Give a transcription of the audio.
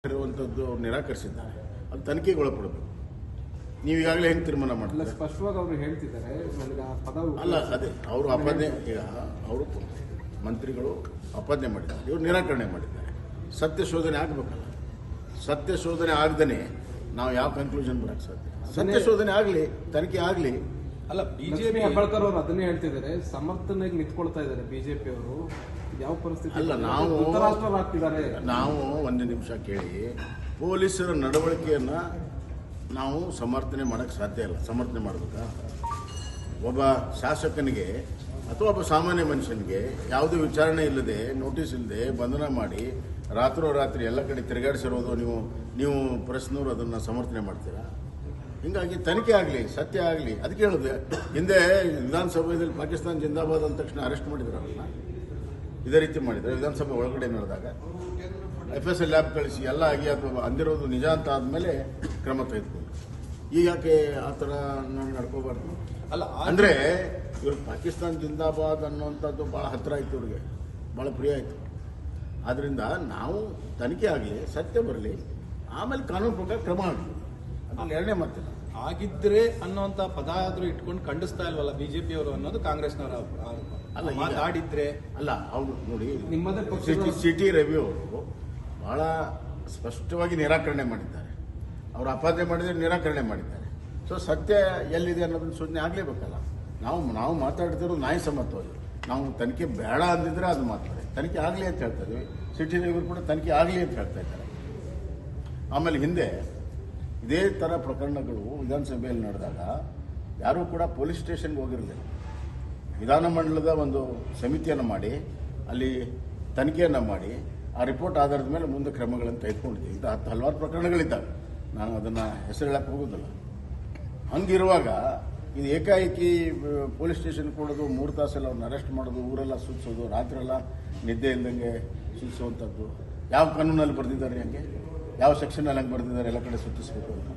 ಇರುವಂಥದ್ದು ಅವ್ರು ನಿರಾಕರಿಸಿದ್ದಾರೆ. ಅದು ತನಿಖೆಗೆ ಒಳಪಡಬೇಕು. ನೀವು ಈಗಾಗಲೇ ಹೆಂಗೆ ತೀರ್ಮಾನ ಅಲ್ಲ, ಮಾಡ್ತಾರೆ? ಸ್ಪಷ್ಟವಾಗಿ ಅವರು ಹೇಳ್ತಿದ್ದಾರೆ ನನಗೆ ಆ ಪದ ಅಲ್ಲ, ಅದೇ ಅವರು ಅಪಾದನೆ, ಈಗ ಅವರು ಮಂತ್ರಿಗಳು ಅಪಾದನೆ ಮಾಡಿದ್ದಾರೆ, ಇವರು ನಿರಾಕರಣೆ ಮಾಡಿದ್ದಾರೆ. ಸತ್ಯ ಶೋಧನೆ ಆಗಬೇಕಲ್ಲ. ಸತ್ಯ ಶೋಧನೆ ಆಗದೇ ನಾವು ಯಾವ ಕನ್ಕ್ಲೂಷನ್ ಬರೋಕ್ಕೆ ಸಾಧ್ಯ? ಸತ್ಯ ಶೋಧನೆ ಆಗಲಿ, ತನಿಖೆ ಆಗಲಿ. ಅಲ್ಲ, ಬಿಜೆಪಿ ಹೆಬ್ಬಾಳ್ಕರ್ ಅವರು ಅದನ್ನೇ ಹೇಳ್ತಿದ್ದಾರೆ, ಸಮರ್ಥನೆಗೆ ನಿಂತ್ಕೊಳ್ತಾ ಇದ್ದಾರೆ ಬಿಜೆಪಿ ಅವರು. ಯಾವ ಪರಿಸ್ಥಿತಿ? ಅಲ್ಲ, ನಾವು ಧೃತರಾಷ್ಟ್ರರಾಗ್ತಿದ್ದಾರೆ. ನಾವು ಒಂದು ನಿಮಿಷ ಕೇಳಿ, ಪೊಲೀಸರ ನಡವಳಿಕೆಯನ್ನು ನಾವು ಸಮರ್ಥನೆ ಮಾಡೋಕ್ಕೆ ಸಾಧ್ಯ ಇಲ್ಲ. ಸಮರ್ಥನೆ ಮಾಡಬೇಕಾ? ಒಬ್ಬ ಶಾಸಕನಿಗೆ ಅಥವಾ ಒಬ್ಬ ಸಾಮಾನ್ಯ ಮನುಷ್ಯನಿಗೆ ಯಾವುದೇ ವಿಚಾರಣೆ ಇಲ್ಲದೆ, ನೋಟಿಸ್ ಇಲ್ಲದೆ ಬಂಧನ ಮಾಡಿ ರಾತ್ರೋರಾತ್ರಿ ಎಲ್ಲ ಕಡೆ ತಿರುಗಾಡಿಸಿರೋದು ನೀವು ಪ್ರೆಸ್ನವರು ಅದನ್ನು ಸಮರ್ಥನೆ ಮಾಡ್ತೀರಾ? ಹೀಗಾಗಿ ತನಿಖೆ ಆಗಲಿ, ಸತ್ಯ ಆಗಲಿ. ಅದಕ್ಕೆ ಹೇಳಿದೆ, ಹಿಂದೆ ವಿಧಾನಸಭೆಯಲ್ಲಿ ಪಾಕಿಸ್ತಾನ ಜಿಂದಾಬಾದ್ ಅಂದ ತಕ್ಷಣ ಅರೆಸ್ಟ್ ಮಾಡಿದ್ರಲ್ಲ, ಇದೇ ರೀತಿ ಮಾಡಿದ್ದಾರೆ. ವಿಧಾನಸಭೆ ಒಳಗಡೆ ನಡೆದಾಗ FSL ಲ್ಯಾಬ್ ಕಳಿಸಿ ಎಲ್ಲ ಆಗಿ ಅದು ಅಂದಿರೋದು ನಿಜ ಅಂತ ಆದಮೇಲೆ ಕ್ರಮ ತೆಗೆದುಕೊಂಡು. ಈಗ ಯಾಕೆ ಆ ಥರ ನಡ್ಕೋಬಾರ್ದು? ಅಲ್ಲ, ಅಂದರೆ ಇವ್ರಿಗೆ ಪಾಕಿಸ್ತಾನ ಜಿಂದಾಬಾದ್ ಅನ್ನುವಂಥದ್ದು ಭಾಳ ಹತ್ತಿರ ಆಯಿತು, ಇವ್ರಿಗೆ ಭಾಳ ಪ್ರಿಯ ಆಯಿತು. ಆದ್ದರಿಂದ ನಾವು ತನಿಖೆ ಆಗಲಿ, ಸತ್ಯ ಬರಲಿ, ಆಮೇಲೆ ಕಾನೂನು ಪ್ರಕಾರ ಕ್ರಮ ಆಗಲಿ. ಅದ್ರಲ್ಲಿ ಎರಡನೇ ಮಾತಿಲ್ಲ. ಆಗಿದ್ರೆ ಅನ್ನೋಂಥ ಪದ ಆದ್ರೂ ಇಟ್ಕೊಂಡು ಖಂಡಿಸ್ತಾ ಇಲ್ವಲ್ಲ ಬಿಜೆಪಿ ಅವರು ಅನ್ನೋದು ಕಾಂಗ್ರೆಸ್ನವರ ಆರೋಪ. ಅಲ್ಲ, ಈಗ ಮಾತಾಡಿದ್ರೆ ಅಲ್ಲ, ಅವ್ರು ನೋಡಿ, ನಿಮ್ಮದೇ ಪಕ್ಷದ ಸಿಟಿ ರವಿ ಅವರು ಭಾಳ ಸ್ಪಷ್ಟವಾಗಿ ನಿರಾಕರಣೆ ಮಾಡಿದ್ದಾರೆ. ಅವರು ಅಪಾದನೆ ಮಾಡಿದರೆ ನಿರಾಕರಣೆ ಮಾಡಿದ್ದಾರೆ. ಸೊ ಸತ್ಯ ಎಲ್ಲಿದೆ ಅನ್ನೋದನ್ನ ಸೂಚನೆ ಆಗಲೇಬೇಕಲ್ಲ. ನಾವು ಮಾತಾಡ್ತಿರೋದು ನ್ಯಾಯಸಮ್ಮತವಾಗಿ. ನಾವು ತನಿಖೆ ಬೇಡ ಅಂದಿದ್ರೆ ಅದು ಮಾತಾಡಿ, ತನಿಖೆ ಆಗಲಿ ಅಂತ ಹೇಳ್ತಾ ಇದ್ವಿ. ಸಿಟಿ ರವಿ ಕೂಡ ತನಿಖೆ ಆಗಲಿ ಅಂತ ಹೇಳ್ತಾ ಇದ್ದಾರೆ. ಆಮೇಲೆ ಹಿಂದೆ ಇದೇ ಥರ ಪ್ರಕರಣಗಳು ವಿಧಾನಸಭೆಯಲ್ಲಿ ನಡೆದಾಗ ಯಾರೂ ಕೂಡ ಪೊಲೀಸ್ ಸ್ಟೇಷನ್ಗೆ ಹೋಗಿರಲಿಲ್ಲ. ವಿಧಾನಮಂಡಲದ ಒಂದು ಸಮಿತಿಯನ್ನು ಮಾಡಿ ಅಲ್ಲಿ ತನಿಖೆಯನ್ನು ಮಾಡಿ ಆ ರಿಪೋರ್ಟ್ ಆಧಾರದ ಮೇಲೆ ಮುಂದೆ ಕ್ರಮಗಳನ್ನು ತೆಗೆದುಕೊಂಡಿದ್ದೀವಿ. ಇಂಥ ಹಲವಾರು ಪ್ರಕರಣಗಳಿದ್ದಾವೆ, ನಾನು ಅದನ್ನು ಹೆಸರು ಹೇಳಕ್ಕೆ ಹೋಗೋದಿಲ್ಲ. ಹಂಗಿರುವಾಗ ಇದು ಏಕಾಏಕಿ ಪೊಲೀಸ್ ಸ್ಟೇಷನ್ ಕೊಡೋದು, 3 ತಾಸೆಲ್ಲ ಅವ್ರನ್ನ ಅರೆಸ್ಟ್ ಮಾಡೋದು, ಊರೆಲ್ಲ ಸೂಚಿಸೋದು, ರಾತ್ರೆಲ್ಲ ನಿದ್ದೆ ಇಲ್ದಂಗೆ ಸೂಚಿಸುವಂಥದ್ದು ಯಾವ ಕಾನೂನಲ್ಲಿ ಬರೆದಿದ್ದಾರೆ? ಹಂಗೆ ಯಾವ ಸೆಕ್ಷನಲ್ಲಿ ಹಂಗೆ ಬರೆದಿದ್ದಾರೆ ಎಲ್ಲ ಕಡೆ ಸೂಚಿಸಬೇಕು ಅಂತ?